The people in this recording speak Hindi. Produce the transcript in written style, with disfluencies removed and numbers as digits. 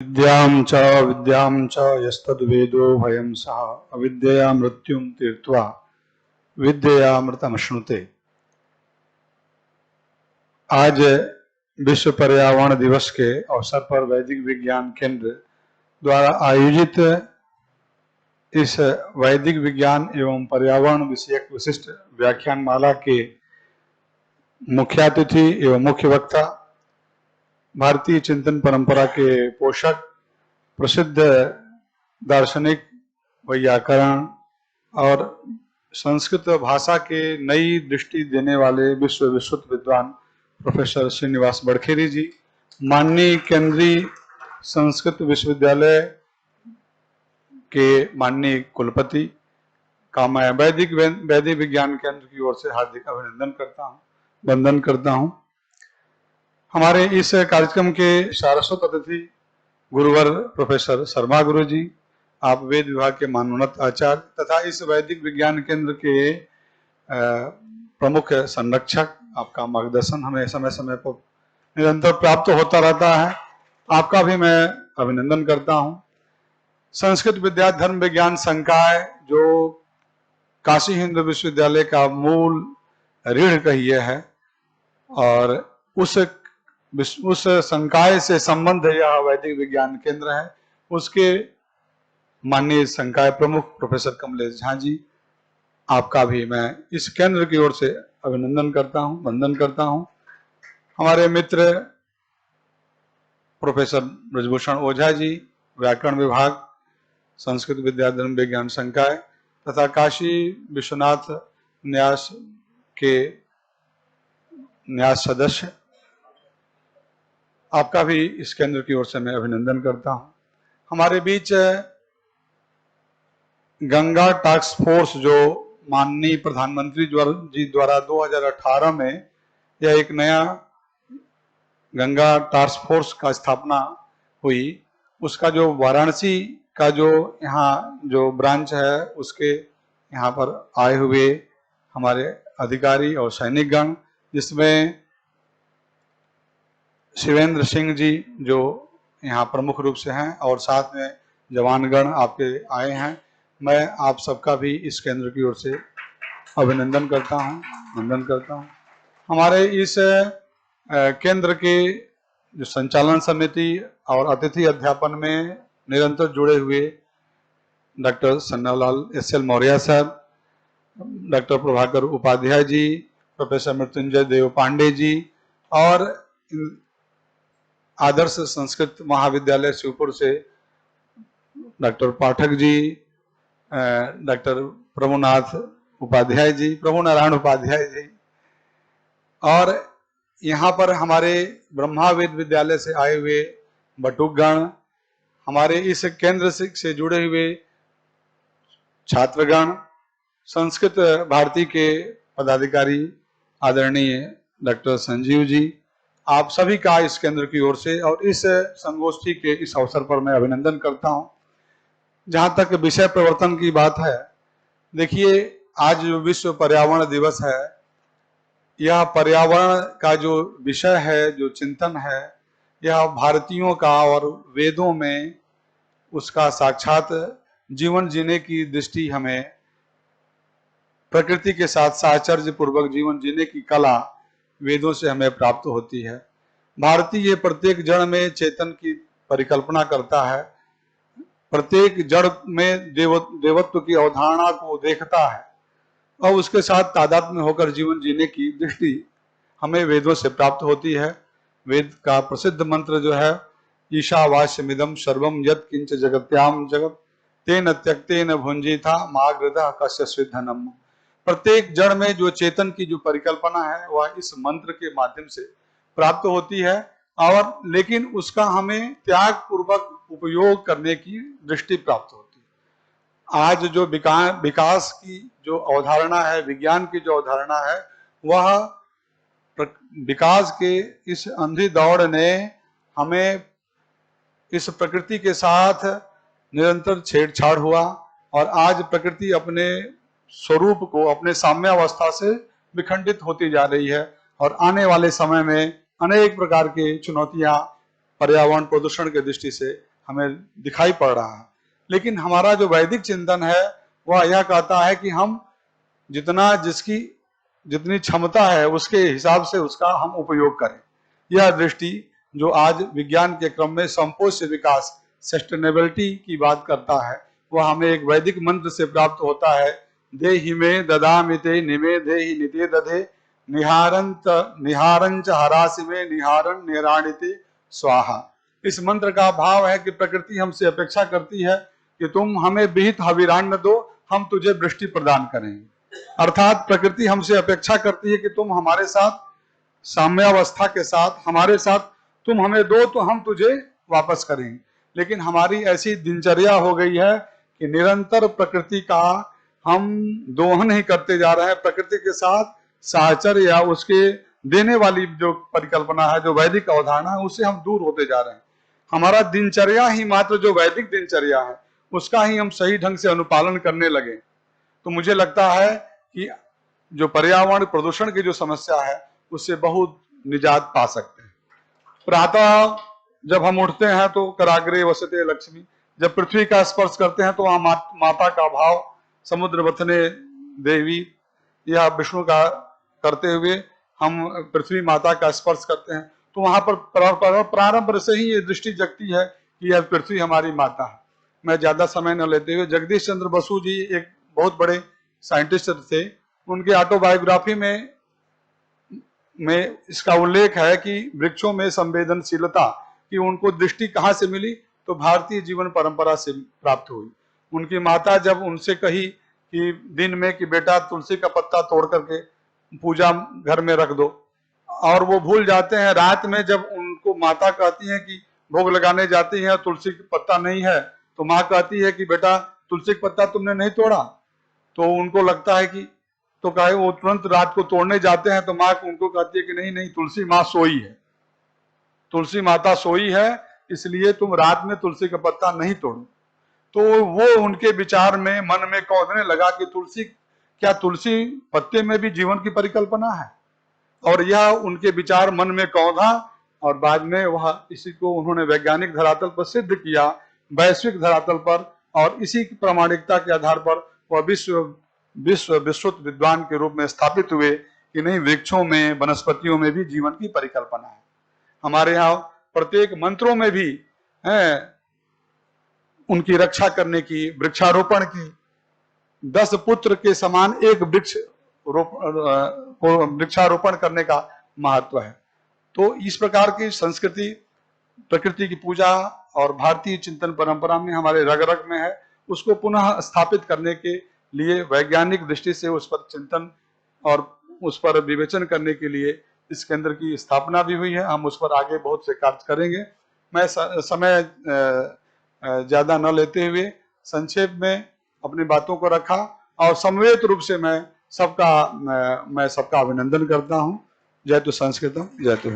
विद्यां च यस्तद्वेदो भयं सः अविद्यया मृत्युं तीर्त्वा विद्यामृतमश्नुते। आज विश्व पर्यावरण दिवस के अवसर पर वैदिक विज्ञान केंद्र द्वारा आयोजित इस वैदिक विज्ञान एवं पर्यावरण विषयक विशिष्ट व्याख्यान माला के मुख्यातिथि एवं मुख्य वक्ता भारतीय चिंतन परंपरा के पोषक प्रसिद्ध दार्शनिक वैयाकरण और संस्कृत भाषा के नई दृष्टि देने वाले विश्वविश्रुत विद्वान प्रोफेसर श्रीनिवास बड़खेरी जी, माननीय केंद्रीय संस्कृत विश्वविद्यालय के माननीय कुलपति का मैं वैदिक विज्ञान केंद्र की ओर से हार्दिक वंदन करता हूं। हमारे इस कार्यक्रम के सारस्वत अतिथि गुरुवर प्रोफेसर शर्मा गुरु जी, आप वेद विभाग के मानोन्नत आचार्य तथा इस वैदिक विज्ञान केंद्र के प्रमुख संरक्षक, आपका मार्गदर्शन हमें समय समय पर निरंतर प्राप्त होता रहता है, आपका भी मैं अभिनंदन करता हूं। संस्कृत विद्या धर्म विज्ञान संकाय जो काशी हिंदू विश्वविद्यालय का मूल रीढ़ कहिए है और उस संकाय से संबंध यह वैदिक विज्ञान केंद्र है, उसके माननीय संकाय प्रमुख प्रोफेसर कमलेश झा जी, आपका भी मैं इस केंद्र की ओर से अभिनंदन करता हूं, वंदन करता हूं। हमारे मित्र प्रोफेसर ब्रजभूषण ओझा जी, व्याकरण विभाग, संस्कृत विद्या धर्म विज्ञान संकाय तथा काशी विश्वनाथ न्यास के न्यास सदस्य, आपका भी इस केंद्र की ओर से मैं अभिनंदन करता हूं। हमारे बीच गंगा टास्क फोर्स जो माननीय प्रधानमंत्री जी द्वारा 2018 में यह एक नया गंगा टास्क फोर्स का स्थापना हुई, उसका जो वाराणसी का जो यहाँ जो ब्रांच है उसके यहाँ पर आए हुए हमारे अधिकारी और सैनिकगण, जिसमें शिवेंद्र सिंह जी जो यहाँ प्रमुख रूप से हैं और साथ में जवानगण आपके आए हैं, मैं आप सबका भी इस केंद्र की ओर से अभिनंदन करता हूँ, वंदन करता हूँ। हमारे इस केंद्र के जो संचालन समिति और अतिथि अध्यापन में निरंतर जुड़े हुए डॉक्टर सन्नालाल एस.एल. मौर्य साहब, डॉक्टर प्रभाकर उपाध्याय जी, प्रोफेसर मृत्युंजय देव पांडे जी और आदर्श संस्कृत महाविद्यालय शिवपुर से डॉक्टर पाठक जी, डॉक्टर प्रभुनारायण उपाध्याय जी और यहाँ पर हमारे ब्रह्मा वेद विद्यालय से आए हुए बटुकगण, हमारे इस केंद्र से जुड़े हुए छात्रगण, संस्कृत भारती के पदाधिकारी आदरणीय डॉक्टर संजीव जी, आप सभी का इस केंद्र की ओर से और इस संगोष्ठी के इस अवसर पर मैं अभिनंदन करता हूं। जहां तक विषय प्रवर्तन की बात है, देखिए आज जो विश्व पर्यावरण दिवस है, यह पर्यावरण का जो विषय है, जो चिंतन है, यह भारतीयों का और वेदों में उसका साक्षात जीवन जीने की दृष्टि, हमें प्रकृति के साथ साहचर्य पूर्वक जीवन जीने की कला वेदों से हमें प्राप्त होती है। भारतीय प्रत्येक जड़ में चेतन की परिकल्पना करता है, प्रत्येक जड़ में देवत्व की अवधारणा को देखता है और उसके साथ तादात्म्य होकर जीवन जीने की दृष्टि हमें वेदों से प्राप्त होती है। वेद का प्रसिद्ध मंत्र जो है, ईशावास्यमिदं सर्वं यत् किंच जगत्याम जगत तेन त्यक्तेन भुंजीथा मागृतः कस्य धनम। प्रत्येक जड़ में जो चेतन की जो परिकल्पना है वह इस मंत्र के माध्यम से प्राप्त होती है और लेकिन उसका हमें त्याग पूर्वक उपयोग करने की दृष्टि प्राप्त होती है। आज जो विकास की जो अवधारणा है, विज्ञान की जो अवधारणा है, वह विकास के इस अंधी दौड़ ने हमें इस प्रकृति के साथ निरंतर छेड़छाड़ हुआ और आज प्रकृति अपने स्वरूप को, अपने साम्यावस्था से विखंडित होती जा रही है और आने वाले समय में अनेक प्रकार की चुनौतियां पर्यावरण प्रदूषण की दृष्टि से हमें दिखाई पड़ रहा है। लेकिन हमारा जो वैदिक चिंतन है वह यह कहता है कि हम जितना जिसकी जितनी क्षमता है उसके हिसाब से उसका हम उपयोग करें। यह दृष्टि जो आज विज्ञान के क्रम में संपोष्य विकास सस्टेनेबिलिटी की बात करता है, वह हमें एक वैदिक मंत्र से प्राप्त होता है। देहि में ददामिते निमे देहि निते दधे निहारंच हरासि में निहारन निराणिते स्वाहा। इस मंत्र का भाव है कि प्रकृति हमसे अपेक्षा करती है कि तुम हमें विहित हविरान्न दो, हम तुझे वृष्टि प्रदान करेंगे। अर्थात प्रकृति हमसे अपेक्षा करती है कि तुम हमारे साथ साम्यावस्था के साथ हमारे साथ तुम हमें दो तो हम तुझे वापस करेंगे। लेकिन हमारी ऐसी दिनचर्या हो गई है कि निरंतर प्रकृति का हम दोहन ही करते जा रहे हैं। प्रकृति के साथ साहचर्य या उसके देने वाली जो परिकल्पना है, जो वैदिक अवधारणा है, उससे हम दूर होते जा रहे हैं। हमारा दिनचर्या ही मात्र जो वैदिक दिनचर्या है उसका ही हम सही ढंग से अनुपालन करने लगे तो मुझे लगता है कि जो पर्यावरण प्रदूषण की जो समस्या है उससे बहुत निजात पा सकते हैं। प्रातः जब हम उठते हैं तो कराग्रे वसते लक्ष्मी, जब पृथ्वी का स्पर्श करते हैं तो वहां माता का भाव, समुद्र वथने देवी, यह विष्णु का करते हुए हम पृथ्वी माता का स्पर्श करते हैं तो वहां पर प्रारंभ से ही ये दृष्टि जगती है कि यह पृथ्वी हमारी माता है। मैं ज्यादा समय न लेते हुए, जगदीश चंद्र बसु जी एक बहुत बड़े साइंटिस्ट थे, उनके ऑटोबायोग्राफी में इसका उल्लेख है कि वृक्षों में संवेदनशीलता कि उनको दृष्टि कहाँ से मिली, तो भारतीय जीवन परंपरा से प्राप्त हुई। उनकी माता जब उनसे कही कि दिन में कि बेटा तुलसी का पत्ता तोड़ करके पूजा घर में रख दो, और वो भूल जाते हैं। रात में जब उनको माता कहती है कि भोग लगाने जाती है तुलसी का पत्ता नहीं है, तो माँ कहती है कि बेटा तुलसी का पत्ता तुमने नहीं तोड़ा, तो उनको लगता है कि तो कहे वो तुरंत रात को तोड़ने जाते हैं तो माँ उनको कहती है कि नहीं नहीं, तुलसी माँ सोई है, तुलसी माता सोई है, इसलिए तुम रात में तुलसी का पत्ता नहीं तोड़ो। तो वो उनके विचार में मन में कौंधने लगा कि तुलसी पत्ते में भी जीवन की परिकल्पना है, और यह उनके विचार मन में कौंधा और बाद में वह इसी को उन्होंने वैज्ञानिक धरातल पर सिद्ध किया, वैश्विक धरातल पर, और इसी की प्रामाणिकता के आधार पर वह विश्व विद्वान के रूप में स्थापित हुए कि नहीं, वृक्षों में वनस्पतियों में भी जीवन की परिकल्पना है। हमारे यहाँ प्रत्येक मंत्रों में भी है उनकी रक्षा करने की, वृक्षारोपण की, 10 पुत्र के समान एक वृक्षारोपण करने का महत्व है। तो इस प्रकार की संस्कृति, प्रकृति की पूजा और भारतीय चिंतन परंपरा में हमारे रग रग में है। उसको पुनः स्थापित करने के लिए वैज्ञानिक दृष्टि से उस पर चिंतन और उस पर विवेचन करने के लिए इस केंद्र की स्थापना भी हुई है। हम उस पर आगे बहुत से कार्य करेंगे। मैं समय ज्यादा न लेते हुए संक्षेप में अपनी बातों को रखा और समवेत रूप से मैं सबका अभिनंदन करता हूं। जय तो संस्कृतम, जय तो।